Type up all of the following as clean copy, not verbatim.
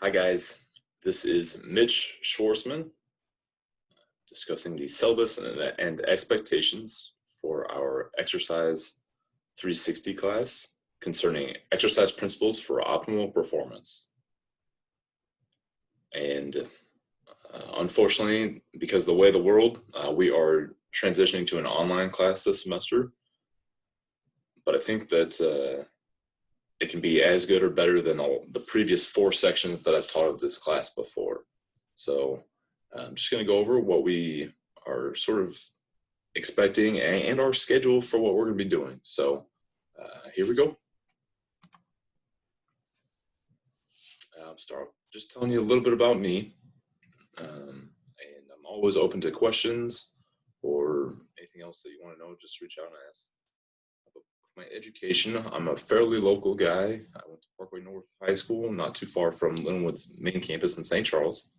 Hi guys, this is Mitch Schwarzman discussing the syllabus and expectations for our exercise 360 class concerning exercise principles for optimal performance. And unfortunately, because of the way of the world, we are transitioning to an online class this semester, but I think that it can be as good or better than all the previous 4 sections that I've taught of this class before. So I'm just going to go over what we are sort of expecting and our schedule for what we're going to be doing. So here we go. I'll start just telling you a little bit about me. And I'm always open to questions or anything else that you want to know, just reach out and ask. My education, I'm a fairly local guy. I went to Parkway North High School, not too far from Linwood's main campus in St. Charles.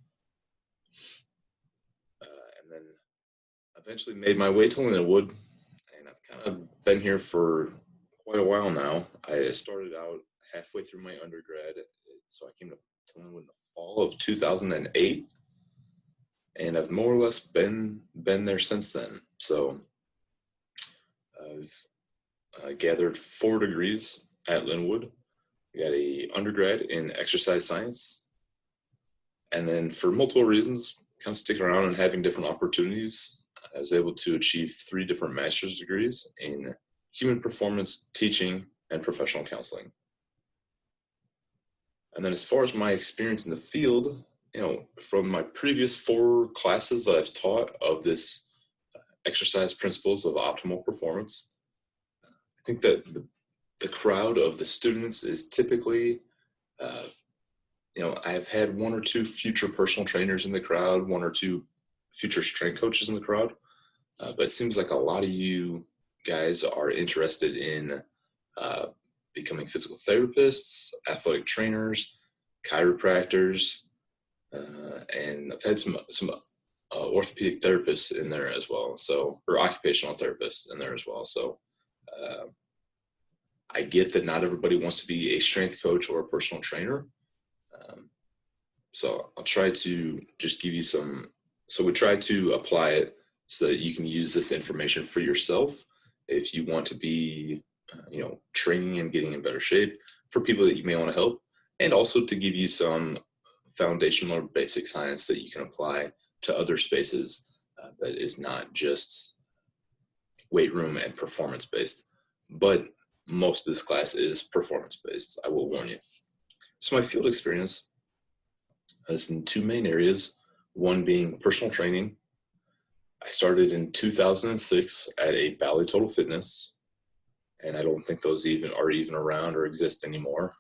And then eventually made my way to Linwood, and I've kind of been here for quite a while now. I started out halfway through my undergrad, so I came to Linwood in the fall of 2008, and I've more or less been there since then. So I've gathered 4 degrees at Linwood. I got an undergrad in exercise science. And then for multiple reasons, kind of sticking around and having different opportunities, I was able to achieve 3 different master's degrees in human performance, teaching, and professional counseling. And then as far as my experience in the field, from my previous 4 classes that I've taught of this exercise principles of optimal performance, I think that the crowd of the students is typically, I've had 1 or 2 future personal trainers in the crowd, 1 or 2 future strength coaches in the crowd, but it seems like a lot of you guys are interested in becoming physical therapists, athletic trainers, chiropractors, and I've had some orthopedic therapists in there as well, or occupational therapists in there as well. So I get that not everybody wants to be a strength coach or a personal trainer. So I'll try to just give you so we try to apply it so that you can use this information for yourself if you want to be, training and getting in better shape for people that you may want to help, and also to give you some foundational or basic science that you can apply to other spaces that is not just weight room and performance based, but most of this class is performance based, I will warn you. So my field experience is in 2 main areas, one being personal training. I started in 2006 at a Bally Total Fitness, and I don't think those are even around or exist anymore.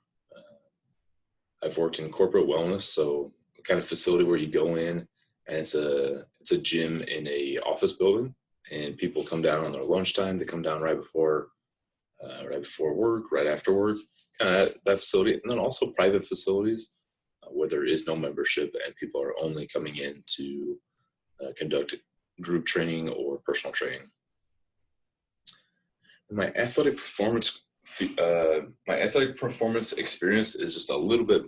I've worked in corporate wellness, so the kind of facility where you go in and it's a gym in a office building, and people come down on their lunchtime. They come down right before work, right after work, kind of that facility. And then also private facilities where there is no membership and people are only coming in to conduct group training or personal training. My athletic performance experience is just a little bit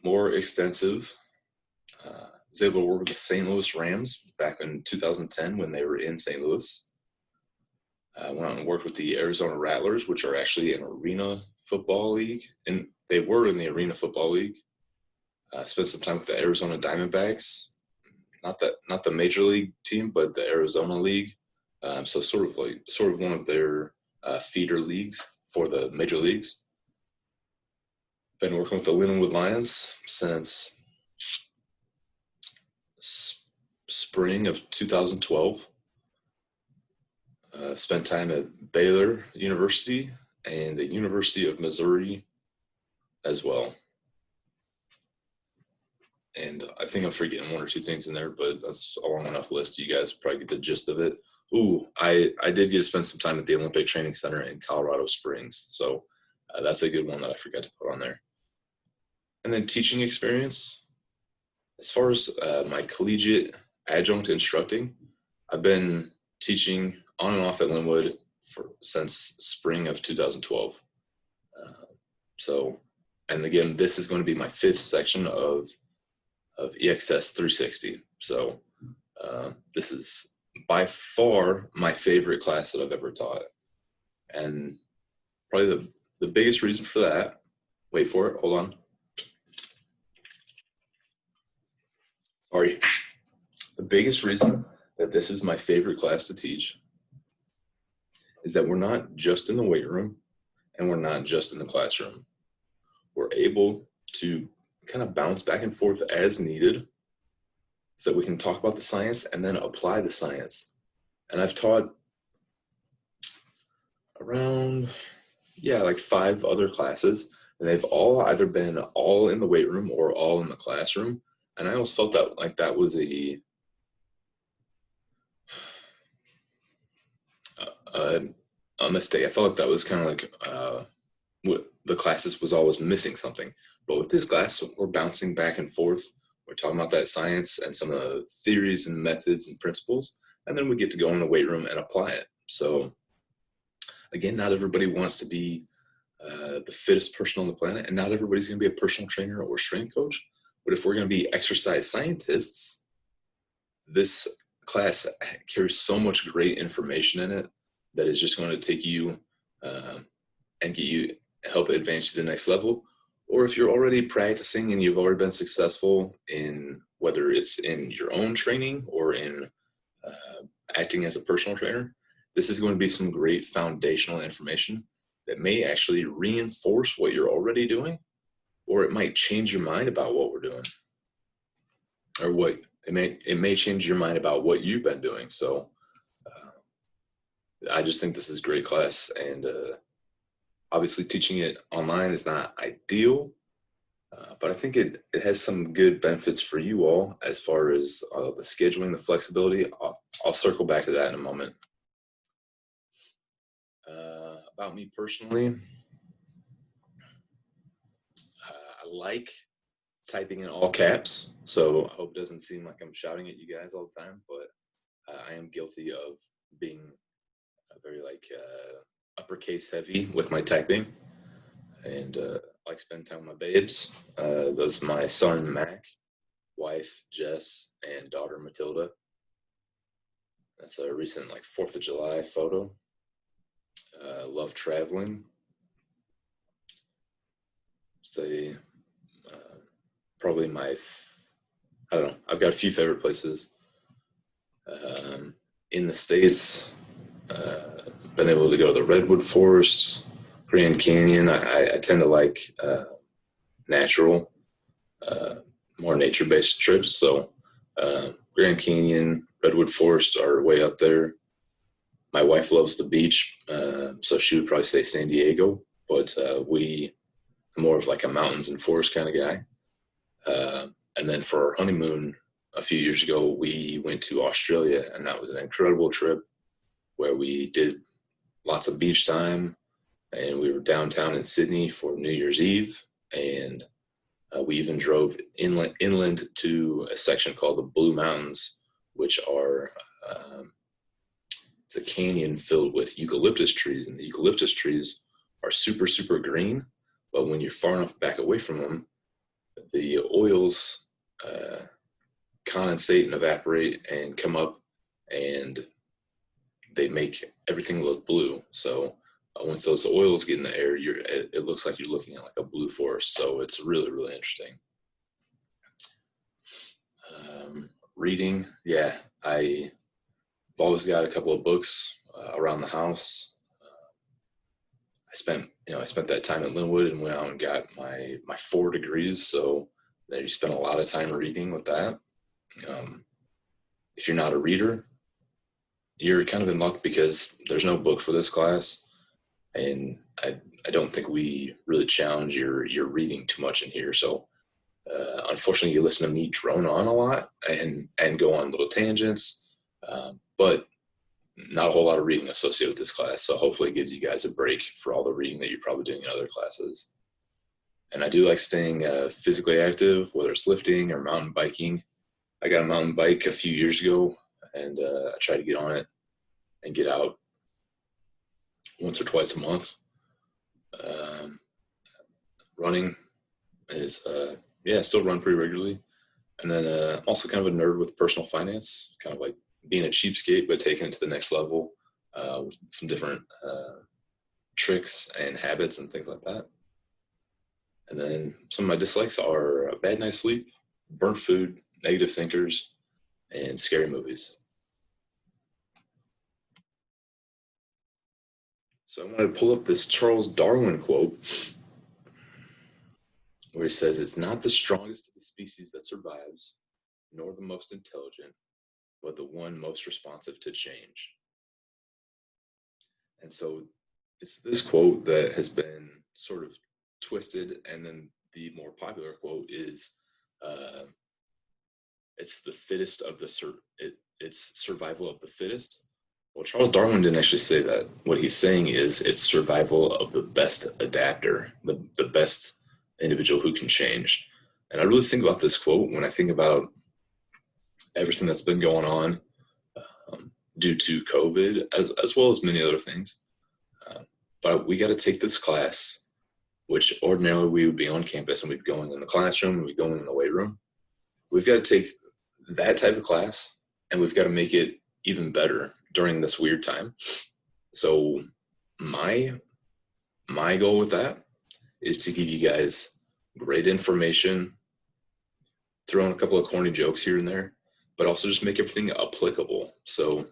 more extensive. I was able to work with the St. Louis Rams back in 2010 when they were in St. Louis. I went out and worked with the Arizona Rattlers, which are actually an arena football league, and they were in the Arena Football League. Spent some time with the Arizona Diamondbacks, not the major league team, but the Arizona League. So sort of one of their feeder leagues for the major leagues. Been working with the Linwood Lions since spring of 2012. Spent time at Baylor University and the University of Missouri as well. And I think I'm forgetting 1 or 2 things in there, but that's a long enough list. You guys probably get the gist of it. I did get to spend some time at the Olympic Training Center in Colorado Springs. So that's a good one that I forgot to put on there. And then teaching experience. As far as my collegiate adjunct instructing, I've been teaching on and off at Linwood since spring of 2012. So And again, this is going to be my 5th section of EXS 360. So this is by far my favorite class that I've ever taught. And probably the biggest reason for that, wait for it, hold on. Sorry. The biggest reason that this is my favorite class to teach is that we're not just in the weight room and we're not just in the classroom. We're able to kind of bounce back and forth as needed so that we can talk about the science and then apply the science. And I've taught around, like 5 other classes, and they've all either been all in the weight room or all in the classroom. And I always felt that like that was a mistake. I felt like that was kind of like what the classes was always missing something. But with this class, we're bouncing back and forth. We're talking about that science and some of the theories and methods and principles, and then we get to go in the weight room and apply it. So again, not everybody wants to be the fittest person on the planet, and not everybody's going to be a personal trainer or strength coach. But if we're going to be exercise scientists, this class carries so much great information in it that is just going to take you and help advance to the next level. Or if you're already practicing and you've already been successful in whether it's in your own training or in acting as a personal trainer, this is going to be some great foundational information that may actually reinforce what you're already doing, or it might change your mind about what we're doing, or it may change your mind about what you've been doing. So I just think this is a great class, and obviously teaching it online is not ideal, but I think it has some good benefits for you all as far as the scheduling, the flexibility. I'll circle back to that in a moment. About me personally, I like typing in all caps, so I hope it doesn't seem like I'm shouting at you guys all the time, but I am guilty of being very uppercase heavy with my typing, and I like spend time with my babes. Those are my son Mac, wife Jess, and daughter Matilda. That's a recent 4th of July photo. Love traveling. Say probably I don't know, I've got a few favorite places in the States. Been able to go to the Redwood Forest, Grand Canyon. I tend to like natural, more nature-based trips. So Grand Canyon, Redwood Forest are way up there. My wife loves the beach, so she would probably say San Diego, but I'm more of a mountains and forest kind of guy. And then for our honeymoon a few years ago, we went to Australia, and that was an incredible trip where we did lots of beach time, and we were downtown in Sydney for New Year's Eve, and we even drove inland to a section called the Blue Mountains, which are it's a canyon filled with eucalyptus trees, and the eucalyptus trees are super, super green, but when you're far enough back away from them, the oils condensate and evaporate and come up, and they make everything look blue. So once those oils get in the air, it looks like you're looking at a blue forest. So it's really, really interesting. Reading, I've always got a couple of books around the house. I spent that time at Linwood and went out and got my 4 degrees. So then you spend a lot of time reading with that. If you're not a reader, you're kind of in luck because there's no book for this class, and I don't think we really challenge your reading too much in here. So unfortunately, you listen to me drone on a lot and go on little tangents, but not a whole lot of reading associated with this class. So hopefully it gives you guys a break for all the reading that you're probably doing in other classes. And I do like staying physically active, whether it's lifting or mountain biking. I got a mountain bike a few years ago, and I try to get on it and get out once or twice a month. Running, is, yeah, still run pretty regularly. And then also kind of a nerd with personal finance, kind of like being a cheapskate, but taking it to the next level with some different tricks and habits and things like that. And then some of my dislikes are a bad night's sleep, burnt food, negative thinkers, and scary movies. So I wanted to pull up this Charles Darwin quote where he says, "It's not the strongest of the species that survives, nor the most intelligent, but the one most responsive to change." And so it's this quote that has been sort of twisted, and then the more popular quote is, "It's the fittest of the it's survival of the fittest." Well, Charles Darwin didn't actually say that. What he's saying is it's survival of the best adapter, the best individual who can change. And I really think about this quote when I think about everything that's been going on due to COVID, as well as many other things. But we got to take this class, which ordinarily we would be on campus and we'd be going in the classroom and we'd go in the weight room. We've got to take that type of class and we've got to make it even better during this weird time. So my goal with that is to give you guys great information, throw in a couple of corny jokes here and there, but also just make everything applicable. So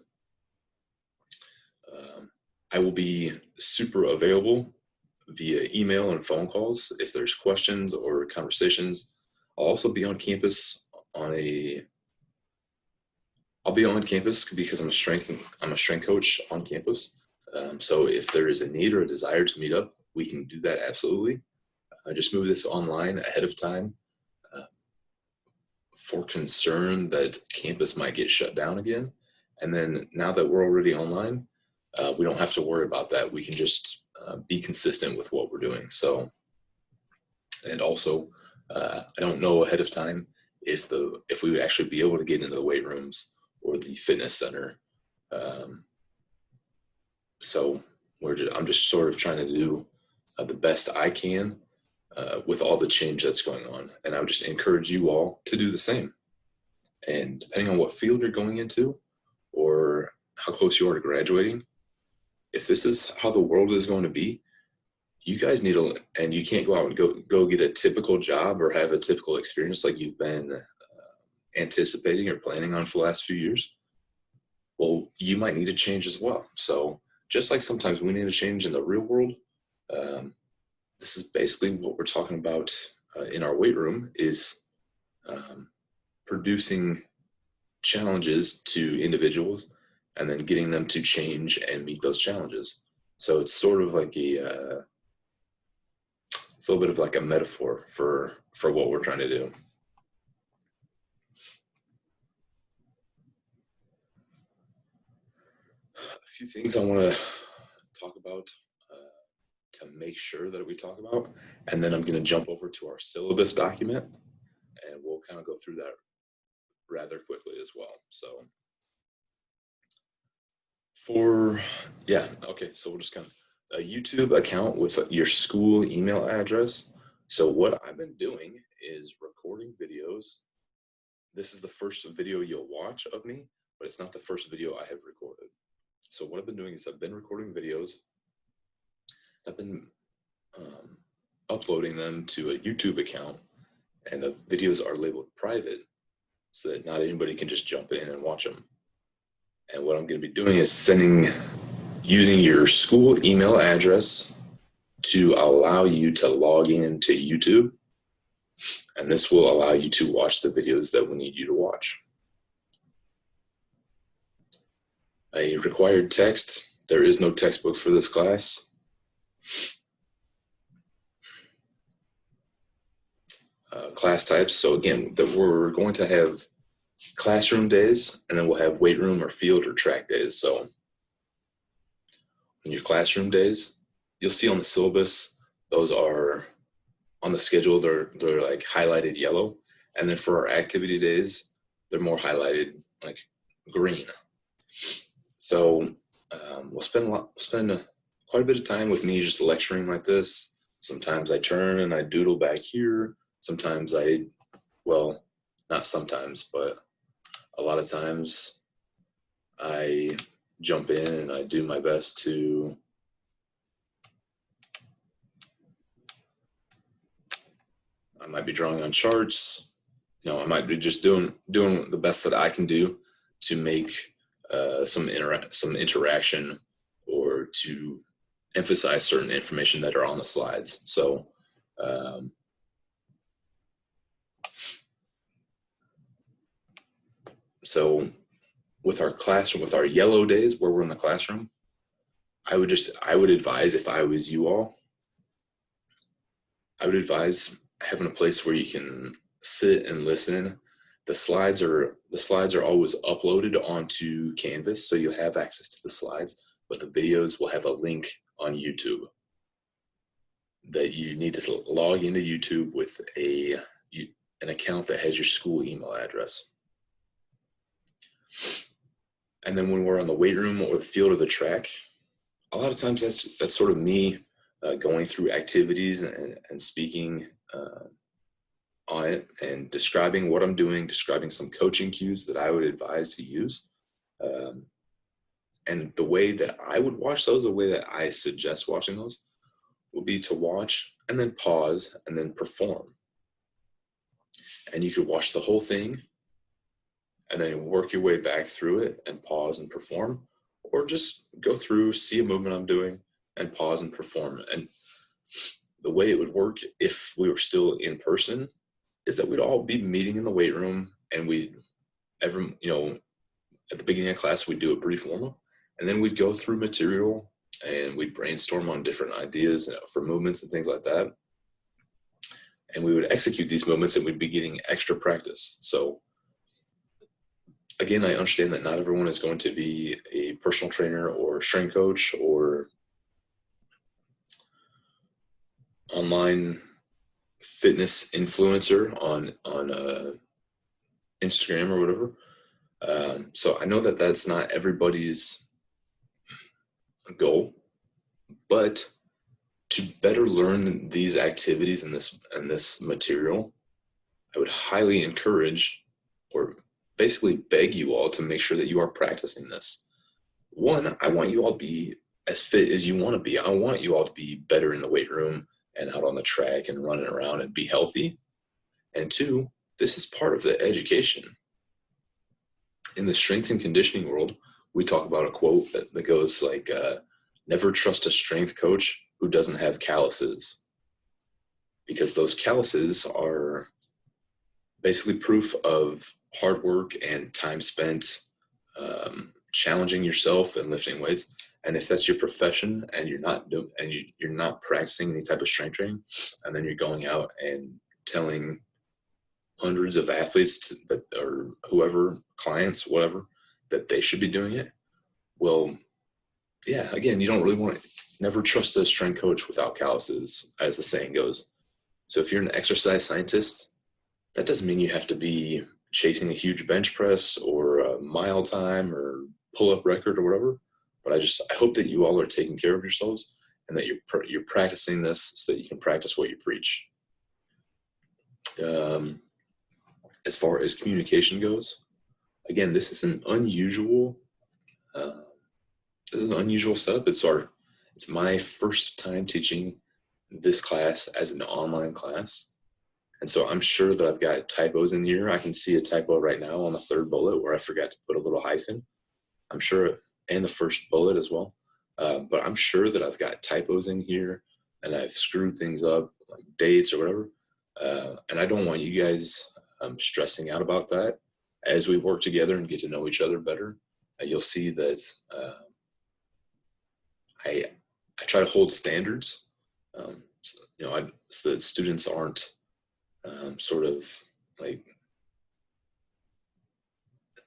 I will be super available via email and phone calls if there's questions or conversations. I'll also be on campus I'll be on campus because I'm a strength coach on campus. So if there is a need or a desire to meet up, we can do that absolutely. I just moved this online ahead of time for concern that campus might get shut down again. And then now that we're already online, we don't have to worry about that. We can just be consistent with what we're doing. So, and also, I don't know ahead of time if we would actually be able to get into the weight rooms or the fitness center. So I'm just sort of trying to do the best I can with all the change that's going on. And I would just encourage you all to do the same. And depending on what field you're going into or how close you are to graduating, if this is how the world is going to be, you guys need and you can't go out and go get a typical job or have a typical experience like you've been anticipating or planning on for the last few years. Well, you might need a change as well. So just like sometimes we need a change in the real world, this is basically what we're talking about in our weight room is producing challenges to individuals and then getting them to change and meet those challenges. So it's sort of like it's a little bit of like a metaphor for what we're trying to do. A few things I want to talk about to make sure that we talk about, and then I'm going to jump over to our syllabus document and we'll kind of go through that rather quickly as well. So so we'll just kind of a YouTube account with your school email address. So what I've been doing is recording videos. This is the first video you'll watch of me, but it's not the first video I have recorded. So what I've been doing is I've been recording videos. I've been uploading them to a YouTube account, and the videos are labeled private so that not anybody can just jump in and watch them. And what I'm going to be doing is using your school email address to allow you to log in to YouTube. And this will allow you to watch the videos that we need you to watch. A required text. There is no textbook for this class. Class types. So again, we're going to have classroom days, and then we'll have weight room or field or track days. So in your classroom days, you'll see on the syllabus, those are on the schedule, they're like highlighted yellow. And then for our activity days, they're more highlighted like green. So we'll spend quite a bit of time with me just lecturing like this. Sometimes I turn and I doodle back here. Sometimes well, not sometimes, but a lot of times I jump in and I do my best to I might be drawing on charts. I might be just doing the best that I can do to make some interaction or to emphasize certain information that are on the slides. So so with our classroom, with our yellow days where we're in the classroom, I would advise, if I was you all, I would advise having a place where you can sit and listen. The slides are always uploaded onto Canvas, so you'll have access to the slides, but the videos will have a link on YouTube that you need to log into YouTube with an account that has your school email address. And then when we're on the weight room or the field or the track, a lot of times that's sort of me going through activities and speaking on it and describing what I'm doing, describing some coaching cues that I would advise to use. And the way that I would watch those, the way that I suggest watching those, would be to watch and then pause and then perform. And you could watch the whole thing and then work your way back through it and pause and perform, or just go through, see a movement I'm doing and pause and perform. And the way it would work if we were still in person is that we'd all be meeting in the weight room, and at the beginning of class, we'd do a brief warm-up, and then we'd go through material and we'd brainstorm on different ideas for movements and things like that. And we would execute these movements and we'd be getting extra practice. So again, I understand that not everyone is going to be a personal trainer or strength coach or online fitness influencer on Instagram or whatever. So I know that that's not everybody's goal, but to better learn these activities and this material, I would highly encourage, or basically beg you all, to make sure that you are practicing this. One, I want you all to be as fit as you want to be. I want you all to be better in the weight room and out on the track and running around and be healthy. And two, this is part of the education. In the strength and conditioning world, we talk about a quote that goes like, never trust a strength coach who doesn't have calluses, because those calluses are basically proof of hard work and time spent challenging yourself and lifting weights. And if that's your profession and you're not practicing any type of strength training, and then you're going out and telling hundreds of athletes or whoever, clients, whatever, that they should be doing it, well, yeah, again, you don't really want to never trust a strength coach without calluses, as the saying goes. So if you're an exercise scientist, that doesn't mean you have to be chasing a huge bench press or a mile time or pull-up record or whatever. But I hope that you all are taking care of yourselves and that you're practicing this so that you can practice what you preach. As far as communication goes, again, this is an unusual setup. It's my first time teaching this class as an online class. And so I'm sure that I've got typos in here. I can see a typo right now on the third bullet where I forgot to put a little hyphen. I'm sure, and the first bullet as well. But I'm sure that I've got typos in here and I've screwed things up, like dates or whatever. And I don't want you guys stressing out about that. As we work together and get to know each other better, you'll see that I try to hold standards, so that students aren't sort of like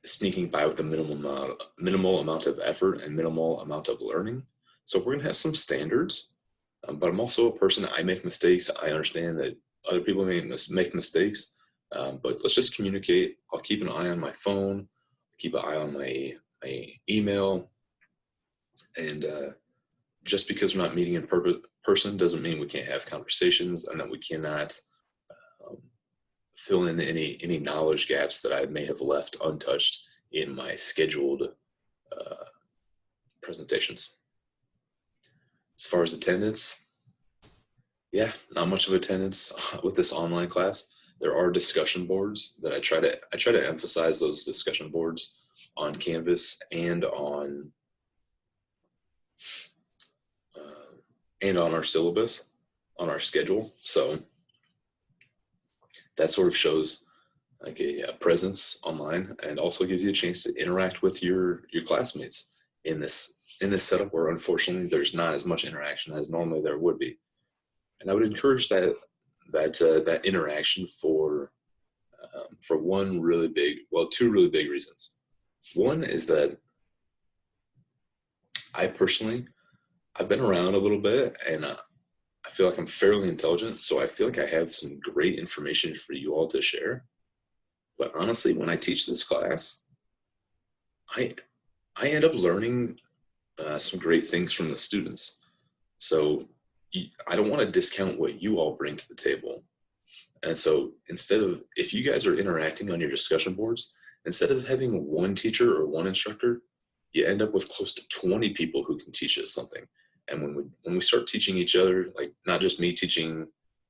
sneaking by with a minimal amount of effort and minimal amount of learning. So we're gonna have some standards, but I'm also a person. I make mistakes. I understand that other people may make mistakes, but let's just communicate. I'll keep an eye on my phone, keep an eye on my email, and just because we're not meeting in person doesn't mean we can't have conversations and that we cannot fill in any knowledge gaps that I may have left untouched in my scheduled presentations. As far as attendance, yeah, not much of attendance with this online class. There are discussion boards that I try to emphasize those discussion boards on Canvas and on our syllabus, on our schedule. So that sort of shows like a presence online, and also gives you a chance to interact with your classmates in this setup where unfortunately there's not as much interaction as normally there would be. And I would encourage that interaction for two really big reasons. One is that I've been around a little bit, and I feel like I'm fairly intelligent, so I feel like I have some great information for you all to share. But honestly, when I teach this class, I end up learning some great things from the students. So I don't want to discount what you all bring to the table. And so if you guys are interacting on your discussion boards, instead of having one teacher or one instructor, you end up with close to 20 people who can teach us something. And when we start teaching each other, like not just me teaching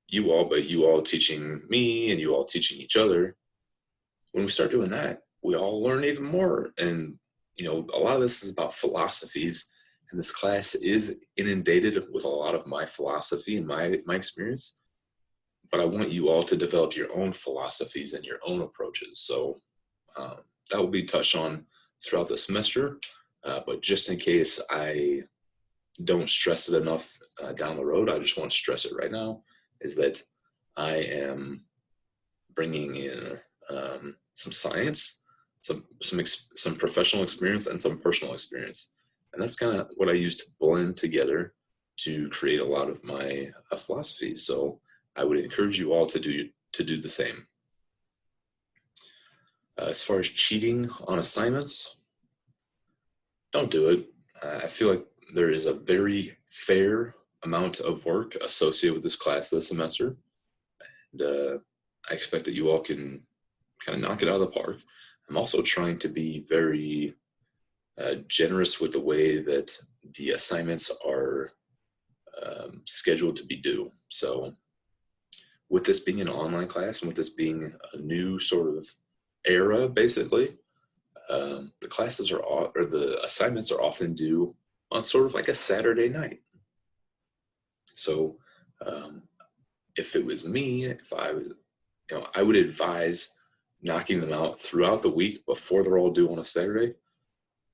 you all, but you all teaching me and you all teaching each other, when we start doing that, we all learn even more. And, a lot of this is about philosophies, and this class is inundated with a lot of my philosophy and my experience. But I want you all to develop your own philosophies and your own approaches. So that will be touched on throughout the semester. But just in case I don't stress it enough down the road, I just want to stress it right now, is that I am bringing in some science, some professional experience, and some personal experience. And that's kind of what I use to blend together to create a lot of my philosophies. So I would encourage you all to do the same. As far as cheating on assignments, don't do it. I feel like there is a very fair amount of work associated with this class this semester. And I expect that you all can kind of knock it out of the park. I'm also trying to be very generous with the way that the assignments are scheduled to be due. So with this being an online class and with this being a new sort of era, basically, the assignments are often due on sort of like a Saturday night. So if it was me, I would advise knocking them out throughout the week before they're all due on a Saturday.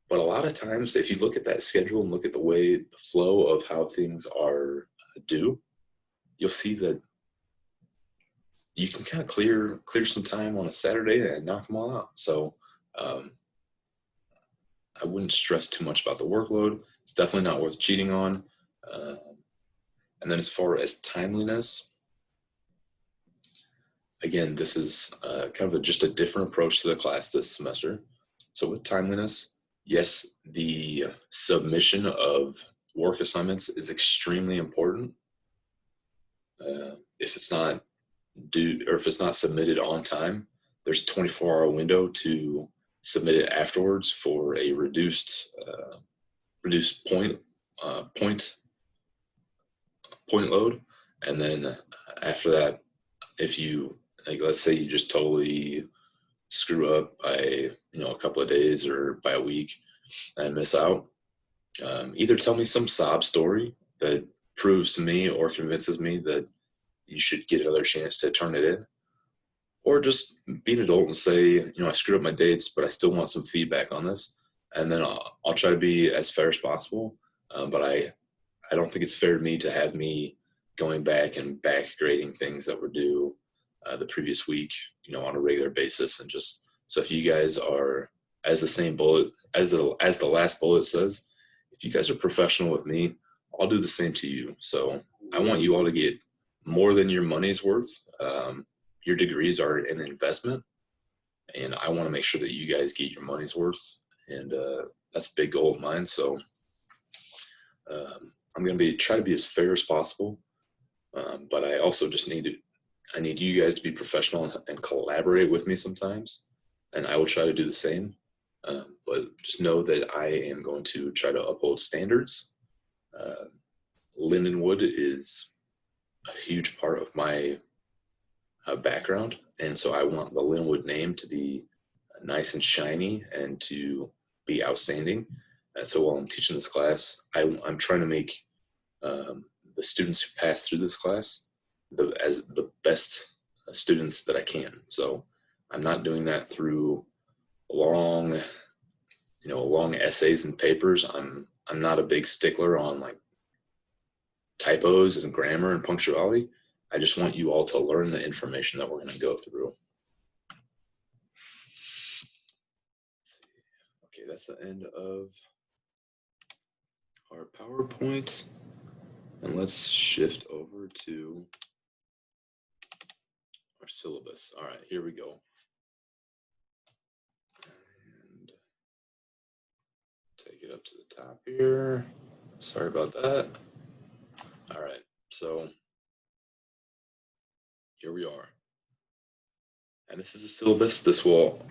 But a lot of times, if you look at that schedule and look at the flow of how things are due, you'll see that you can kind of clear some time on a Saturday and knock them all out. So I wouldn't stress too much about the workload. It's definitely not worth cheating on. And then as far as timeliness, again, this is kind of just a different approach to the class this semester. So with timeliness, yes, the submission of work assignments is extremely important. If it's not due, or if it's not submitted on time, there's a 24-hour window to submit it afterwards for a reduced point load. And then after that, if you, like, let's say you just totally screw up by a couple of days or by a week and miss out, either tell me some sob story that proves to me or convinces me that you should get another chance to turn it in, or just be an adult and say, I screwed up my dates, but I still want some feedback on this. And then I'll try to be as fair as possible. But I don't think it's fair to me to have me going back and back grading things that were due the previous week, on a regular basis. And just, so if you guys are, as the same bullet, as the last bullet says, if you guys are professional with me, I'll do the same to you. So I want you all to get more than your money's worth. Your degrees are an investment, and I want to make sure that you guys get your money's worth. And that's a big goal of mine. So I'm going to try to be as fair as possible. But I also just need to, I need you guys to be professional and collaborate with me sometimes, and I will try to do the same. But just know that I am going to try to uphold standards. Uh, Lindenwood is a huge part of my background, and so I want the Lindenwood name to be nice and shiny and to be outstanding. And so while I'm teaching this class, I'm trying to make the students who pass through this class as the best students that I can. So I'm not doing that through long, long essays and papers. I'm not a big stickler on like typos and grammar and punctuality. I just want you all to learn the information that we're going to go through. Okay, that's the end of our PowerPoint. And let's shift over to our syllabus. All right, here we go. And take it up to the top here. Sorry about that. All right, so here we are. And this is a syllabus. This will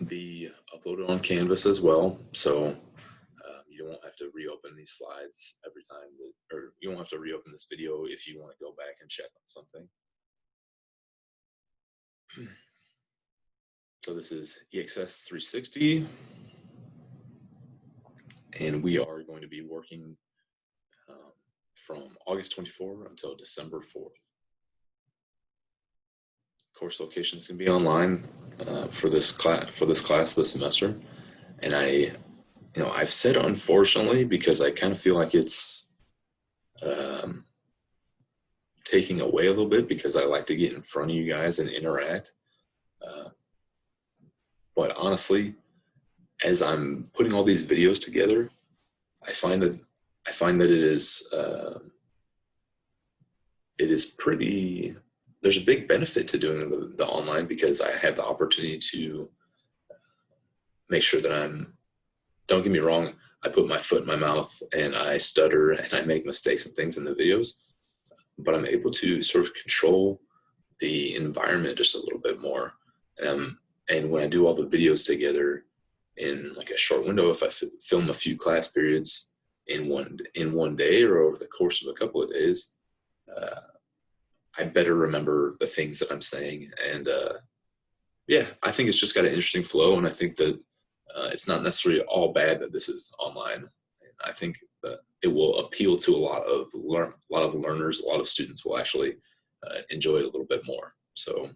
be uploaded on Canvas as well. So you won't have to reopen these slides every time, or you won't have to reopen this video if you want to go back and check on something. So this is EXS 360, and we are going to be working from August 24 until December 4th. Course locations can be online for this class this semester, and I've said unfortunately because I kind of feel like it's taking away a little bit because I like to get in front of you guys and interact. But honestly, as I'm putting all these videos together, I find that it is pretty. There's a big benefit to doing the online because I have the opportunity to make sure that don't get me wrong, I put my foot in my mouth and I stutter and I make mistakes and things in the videos, but I'm able to sort of control the environment just a little bit more. And when I do all the videos together in like a short window, if I film a few class periods in one day or over the course of a couple of days, I better remember the things that I'm saying. And yeah, I think it's just got an interesting flow, and I think that it's not necessarily all bad that this is online. I think that it will appeal to a lot of learners. A lot of students will actually enjoy it a little bit more. So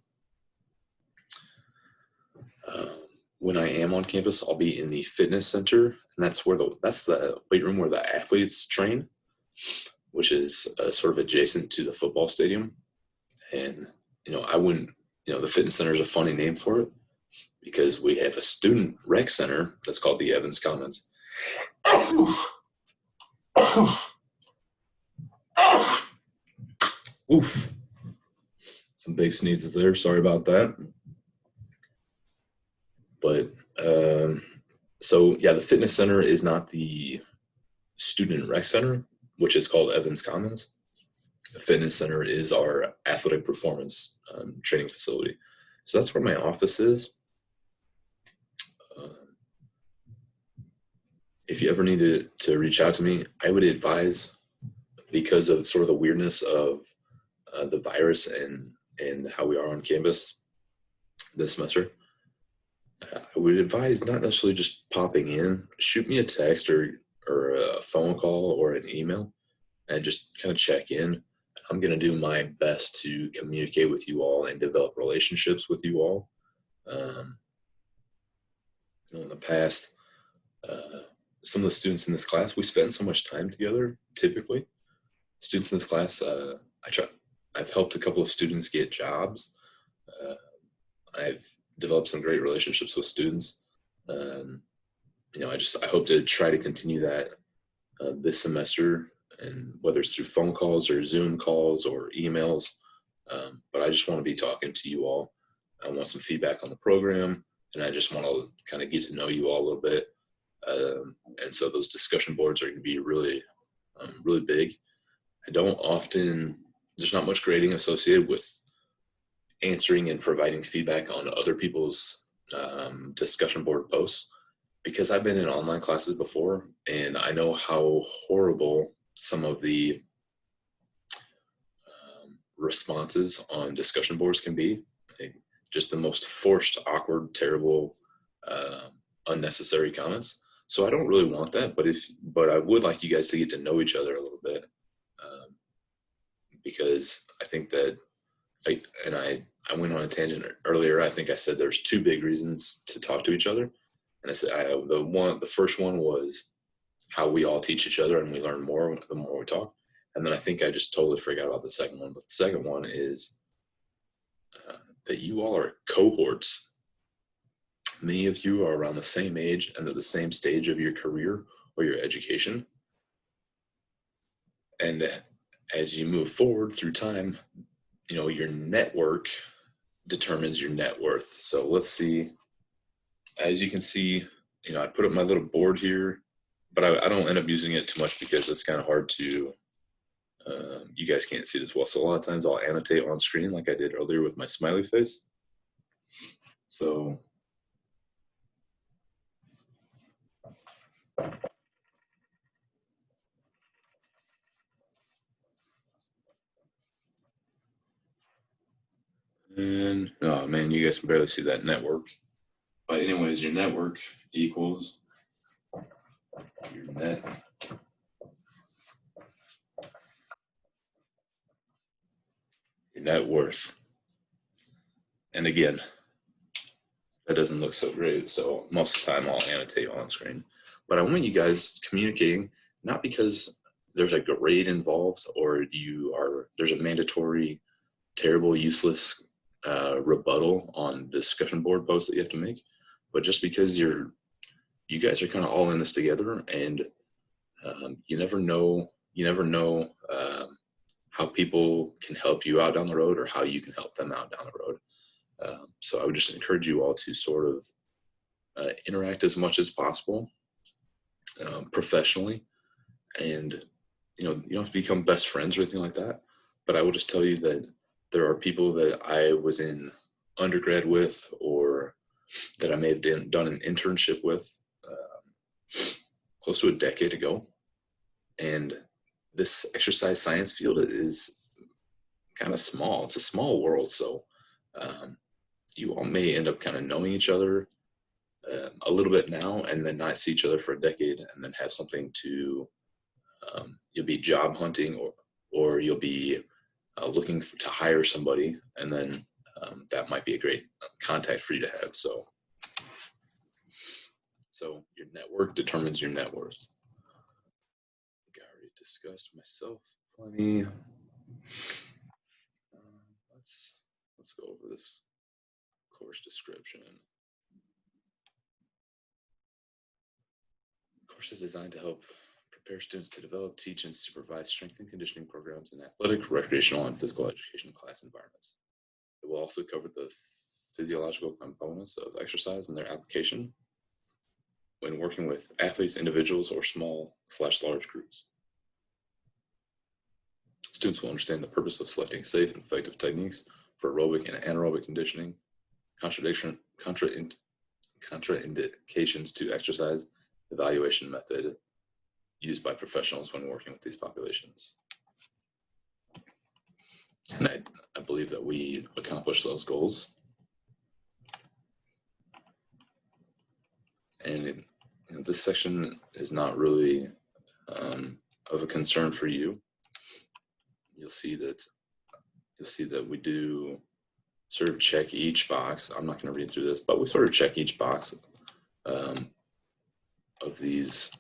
when I am on campus, I'll be in the fitness center, and that's the weight room where the athletes train, which is sort of adjacent to the football stadium. And the fitness center is a funny name for it because we have a student rec center that's called the Evans Commons. Oof. Some big sneezes there. Sorry about that. But so yeah, the fitness center is not the student rec center, which is called Evans Commons. The fitness center is our athletic performance training facility. So that's where my office is. If you ever need to reach out to me, I would advise, because of sort of the weirdness of the virus and how we are on campus this semester, I would advise not necessarily just popping in. Shoot me a text or a phone call or an email and just kind of check in. I'm going to do my best to communicate with you all and develop relationships with you all. In the past, some of the students in this class, we spend so much time together. Typically, students in this class, I've helped a couple of students get jobs. I've developed some great relationships with students. I hope to try to continue that this semester, and whether it's through phone calls or Zoom calls or emails. But I just want to be talking to you all. I want some feedback on the program, and I just want to kind of get to know you all a little bit. And so those discussion boards are going to be really, really big. There's not much grading associated with answering and providing feedback on other people's discussion board posts, because I've been in online classes before and I know how horrible some of the responses on discussion boards can be. Like, just the most forced, awkward, terrible, unnecessary comments. So I don't really want that, but I would like you guys to get to know each other a little bit, because I think that I went on a tangent earlier. I think I said there's two big reasons to talk to each other, and I said the first one was how we all teach each other and we learn more the more we talk. And then I think I just totally forgot about the second one. But the second one is that you all are cohorts. Many of you are around the same age and at the same stage of your career or your education. And as you move forward through time, your network determines your net worth. So let's see. As you can see, I put up my little board here, but I don't end up using it too much because it's kind of hard to, you guys can't see it as well. So a lot of times I'll annotate on screen like I did earlier with my smiley face. So and oh man, you guys can barely see that network. But anyways, your network equals your net worth. And again, that doesn't look so great. So most of the time I'll annotate on screen. But I want you guys communicating, not because there's a grade involved or there's a mandatory, terrible, useless rebuttal on discussion board posts that you have to make, but just because you guys are kind of all in this together, and you never know how people can help you out down the road or how you can help them out down the road. So I would just encourage you all to sort of interact as much as possible professionally, and you don't have to become best friends or anything like that, but I will just tell you that there are people that I was in undergrad with, or that I may have done an internship with close to a decade ago, and this exercise science field is kind of small. It's a small world, so you all may end up kind of knowing each other a little bit now, and then not see each other for a decade, and then have something to you'll be job hunting, or you'll be looking to hire somebody, and then that might be a great contact for you to have. So your network determines your net worth. I already discussed myself plenty. Let's go over this course description. The course is designed to help prepare students to develop, teach, and supervise strength and conditioning programs in athletic, recreational, and physical education class environments. It will also cover the physiological components of exercise and their application when working with athletes, individuals, or small/large groups. Students will understand the purpose of selecting safe and effective techniques for aerobic and anaerobic conditioning, contraindications to exercise evaluation method used by professionals when working with these populations. And I believe that we accomplished those goals. And this section is not really of a concern for you. You'll see that we do sort of check each box. I'm not going to read through this, but we sort of check each box of these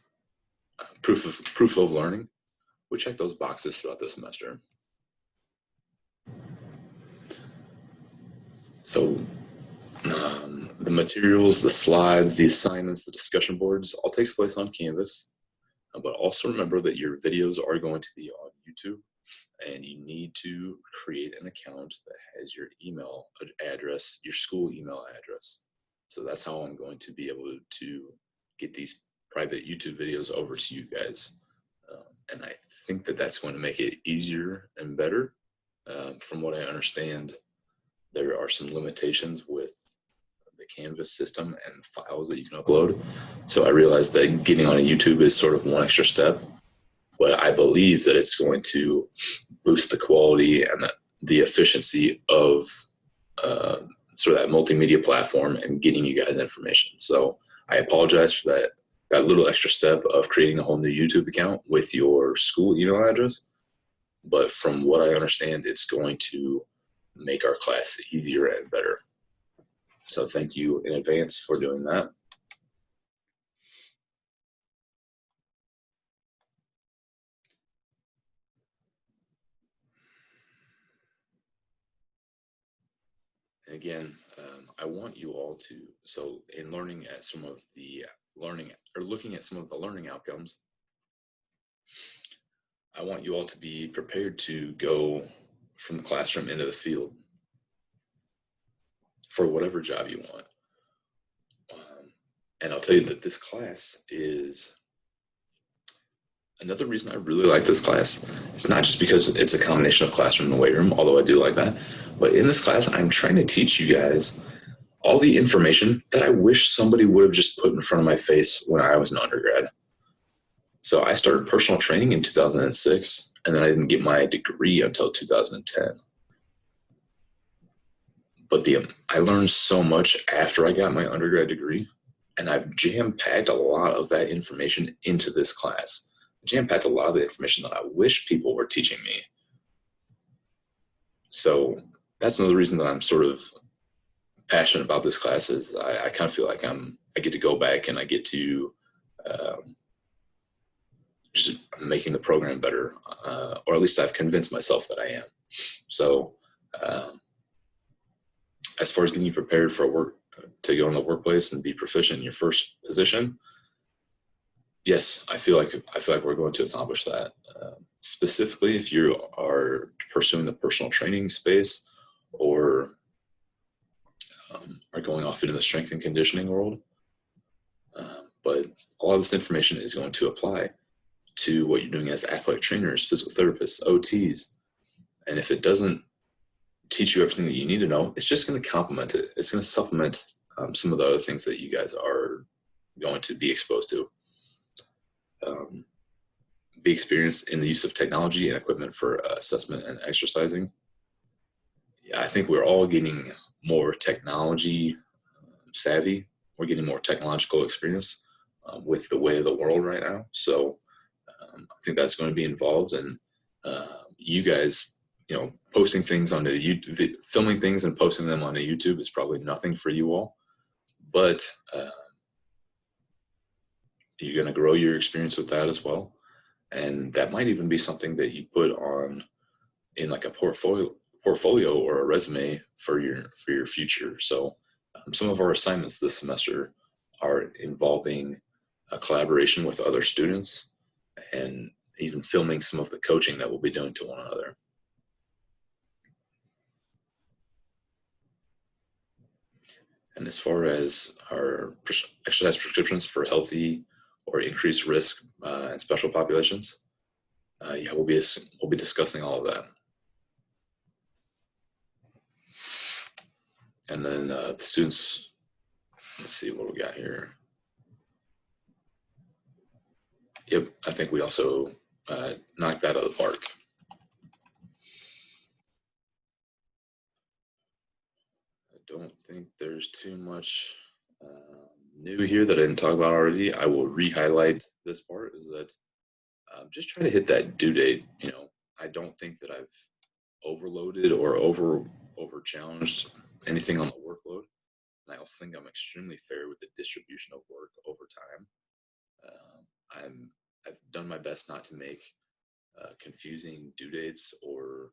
proof of learning. We check those boxes throughout the semester. So the materials, the slides, the assignments, the discussion boards all takes place on Canvas. But also remember that your videos are going to be on YouTube, and you need to create an account that has your email address, your school email address. So that's how I'm going to be able to get these private YouTube videos over to you guys. And I think that that's going to make it easier and better. From what I understand, there are some limitations with the Canvas system and files that you can upload. So I realized that getting on a YouTube is sort of one extra step, but I believe that it's going to boost the quality and the efficiency of sort of that multimedia platform and getting you guys information. So I apologize for that little extra step of creating a whole new YouTube account with your school email address. But from what I understand, it's going to make our class easier and better. So thank you in advance for doing that. And again, I want you all to, so in learning at some of the learning, or looking at some of the learning outcomes, I want you all to be prepared to go from the classroom into the field for whatever job you want. And I'll tell you that this class is another reason I really like this class. It's not just because it's a combination of classroom and weight room, although I do like that, but in this class, I'm trying to teach you guys all the information that I wish somebody would have just put in front of my face when I was an undergrad. So I started personal training in 2006, and then I didn't get my degree until 2010. But I learned so much after I got my undergrad degree, and I've jam-packed a lot of that information into this class. Jam-packed a lot of the information that I wish people were teaching me. So that's another reason that I'm sort of passionate about this class, is I kind of feel like I get to go back and I get to just making the program better, or at least I've convinced myself that I am. So as far as getting you prepared for work, to go in the workplace and be proficient in your first position, yes, I feel like we're going to accomplish that. Specifically, if you are pursuing the personal training space, or are going off into the strength and conditioning world. But a lot of this information is going to apply to what you're doing as athletic trainers, physical therapists, OTs. And if it doesn't teach you everything that you need to know, it's just going to complement it. It's going to supplement some of the other things that you guys are going to be exposed to. Be experienced in the use of technology and equipment for assessment and exercising. Yeah, I think we're all getting more technology savvy. We're getting more technological experience with the way of the world right now. So I think that's going to be involved. And you guys, posting things onto YouTube, filming things and posting them onto YouTube is probably nothing for you all. But you're going to grow your experience with that as well. And that might even be something that you put on in like a portfolio or a resume for your future. So some of our assignments this semester are involving a collaboration with other students, and even filming some of the coaching that we'll be doing to one another. And as far as our exercise prescriptions for healthy or increased risk and special populations, yeah, we'll be discussing all of that. And then the students, let's see what we got here. Yep, I think we also knocked that out of the park. I don't think there's too much new here that I didn't talk about already. I will re-highlight this part, is that just try to hit that due date. I don't think that I've overloaded or over challenged anything on the workload. And I also think I'm extremely fair with the distribution of work over time. I've done my best not to make confusing due dates or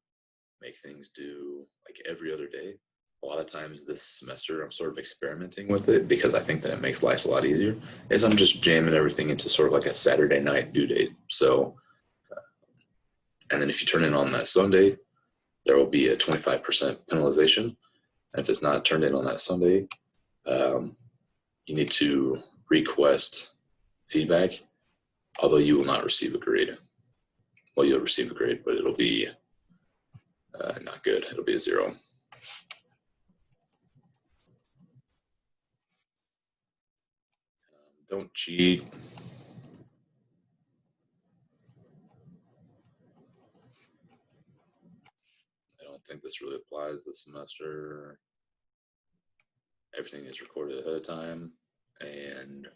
make things due like every other day. A lot of times this semester I'm sort of experimenting with it because I think that it makes life a lot easier, is I'm just jamming everything into sort of like a Saturday night due date. So, and then if you turn in on that Sunday, there will be a 25% penalization. And if it's not turned in on that Sunday, you need to request feedback, although you will not receive a grade. Well, you'll receive a grade, but it'll be not good. It'll be a 0. Don't cheat. I don't think this really applies this semester. Everything is recorded ahead of time, and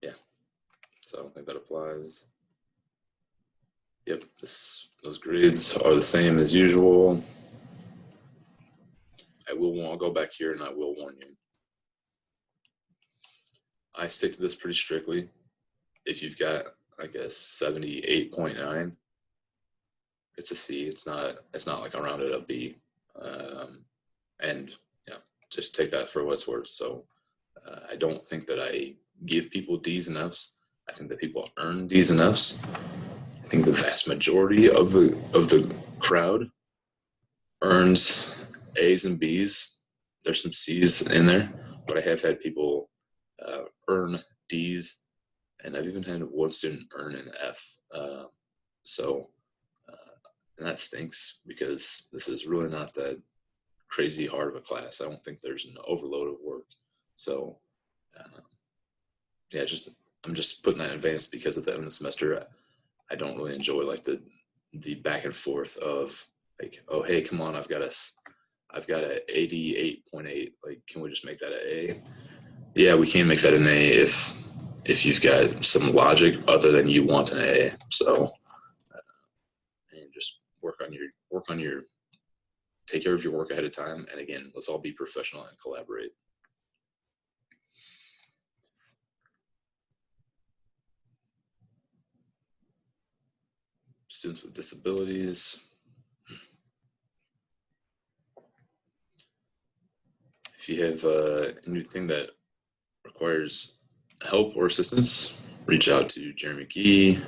yeah, so I don't think that applies. Yep, those grades are the same as usual. I'll go back here and I will warn you. I stick to this pretty strictly. If you've got like a 78.9, it's a C. It's not like a rounded up B. And yeah, just take that for what it's worth. So I don't think that I give people D's and F's. I think that people earn D's and F's. I think the vast majority of the crowd earns A's and B's. There's some C's in there, but I have had people earn D's, and I've even had one student earn an F. And that stinks because this is really not that crazy hard of a class. I don't think there's an overload of work. So yeah, I'm just putting that in advance because at the end of the semester, I don't really enjoy like the back and forth of like, oh hey, come on, I've got a 88.8. Like, can we just make that an A? Yeah, we can't make that an A if you've got some logic other than you want an A. So and just work on your take care of your work ahead of time. And again, let's all be professional and collaborate. Students with disabilities. If you have anything that requires help or assistance, reach out to Jeremy Key,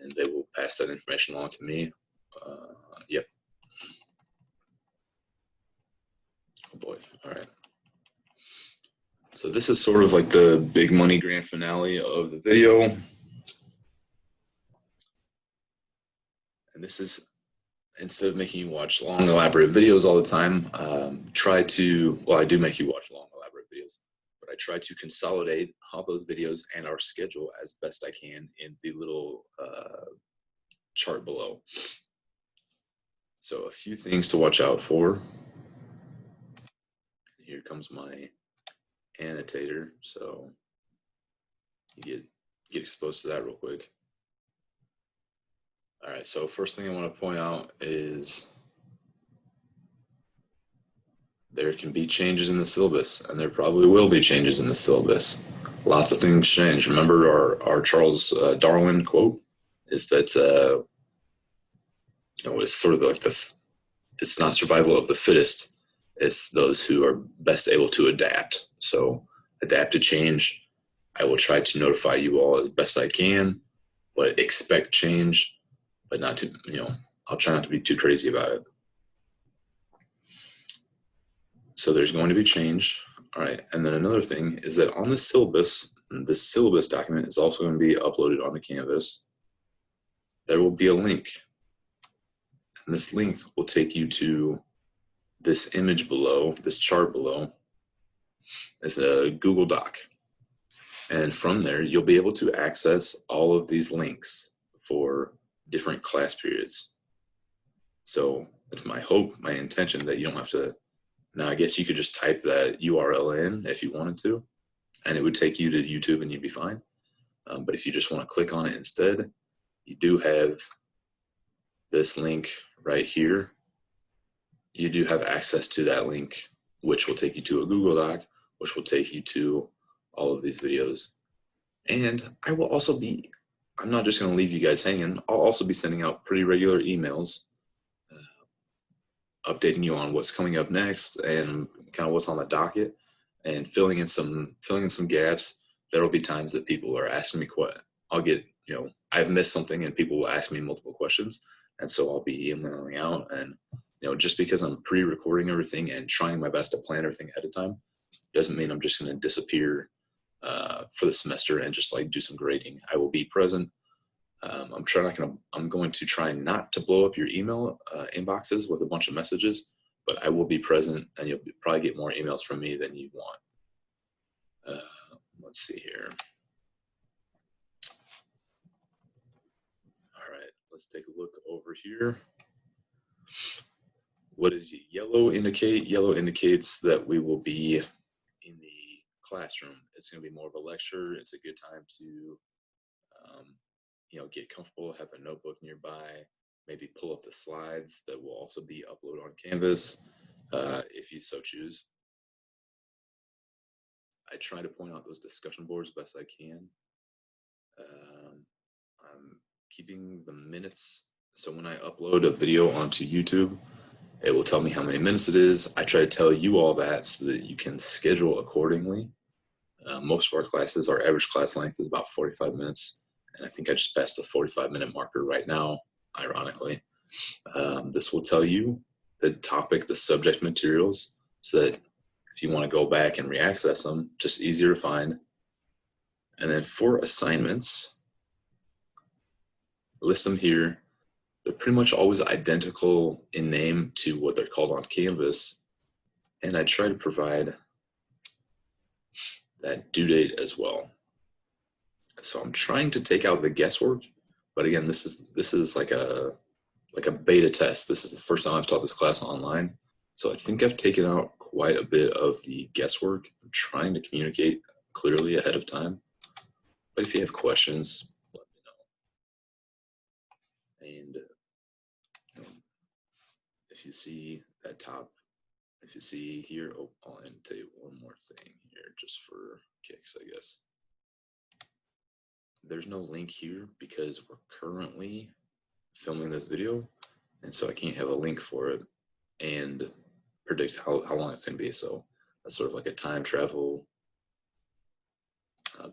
and they will pass that information along to me. Yep. Oh boy. All right. So this is sort of like the big money grand finale of the video. And this is, instead of making you watch long, elaborate videos all the time, I do make you watch long, elaborate videos, but I try to consolidate all those videos and our schedule as best I can in the little chart below. So a few things to watch out for. Here comes my annotator, so you get exposed to that real quick. All right, so first thing I want to point out is there can be changes in the syllabus, and there probably will be changes in the syllabus. Lots of things change. Remember our Charles Darwin quote is that it's sort of like it's not survival of the fittest. It's those who are best able to adapt. So adapt to change. I will try to notify you all as best I can, but expect change, but not to, I'll try not to be too crazy about it. So there's going to be change. All right. And then another thing is that on the syllabus, this syllabus document is also going to be uploaded onto Canvas. There will be a link. And this link will take you to this image below, this chart below. It's a Google Doc. And from there, you'll be able to access all of these links for different class periods. So it's my hope, my intention that you don't have to. Now, I guess you could just type that URL in if you wanted to, and it would take you to YouTube and you'd be fine. But if you just want to click on it instead, you do have this link right here. You do have access to that link, which will take you to a Google Doc, which will take you to all of these videos. And I will also be, I'm not just going to leave you guys hanging. I'll also be sending out pretty regular emails updating you on what's coming up next and kind of what's on the docket and filling in some gaps. There will be times that people are asking me I'll get, I've missed something and people will ask me multiple questions. And so I'll be emailing out, and, just because I'm pre-recording everything and trying my best to plan everything ahead of time doesn't mean I'm just going to disappear for the semester and just like do some grading. I will be present. I'm going to try not to blow up your email inboxes with a bunch of messages, but I will be present, and you'll probably get more emails from me than you want. Let's see here. All right, let's take a look over here. What does yellow indicate? Yellow indicates that we will be in the classroom. It's going to be more of a lecture. It's a good time to, get comfortable, have a notebook nearby, maybe pull up the slides that will also be uploaded on Canvas, if you so choose. I try to point out those discussion boards best I can. I'm keeping the minutes. So when I upload a video onto YouTube, it will tell me how many minutes it is. I try to tell you all that so that you can schedule accordingly. Most of our classes, our average class length is about 45 minutes. And I think I just passed the 45-minute marker right now, ironically. This will tell you the topic, the subject materials, so that if you want to go back and reaccess them, just easier to find. And then for assignments, list them here. They're pretty much always identical in name to what they're called on Canvas. And I try to provide that due date as well. So I'm trying to take out the guesswork, but again, this is like a beta test. This is the first time I've taught this class online. So I think I've taken out quite a bit of the guesswork. I'm trying to communicate clearly ahead of time. But if you have questions, let me know. And if you see that top, if you see here, I'll annotate one more thing here just for kicks, I guess. There's no link here because we're currently filming this video, and so I can't have a link for it and predict how long it's going to be. So that's sort of like a time travel,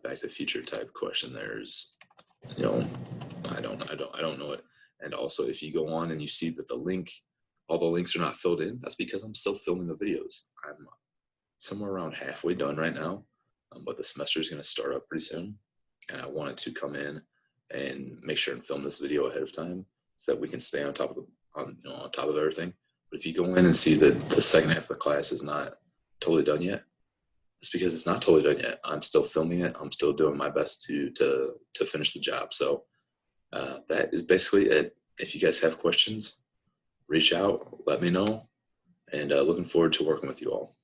back to the future type question. There's, I don't know it. And also, if you go on and you see that all the links are not filled in, that's because I'm still filming the videos. I'm somewhere around halfway done right now, but the semester is going to start up pretty soon. And I wanted to come in and make sure and film this video ahead of time so that we can stay on top of on top of everything. But if you go in and see that the second half of the class is not totally done yet, it's because it's not totally done yet. I'm still filming it. I'm still doing my best to finish the job. So that is basically it. If you guys have questions, reach out, let me know, and looking forward to working with you all.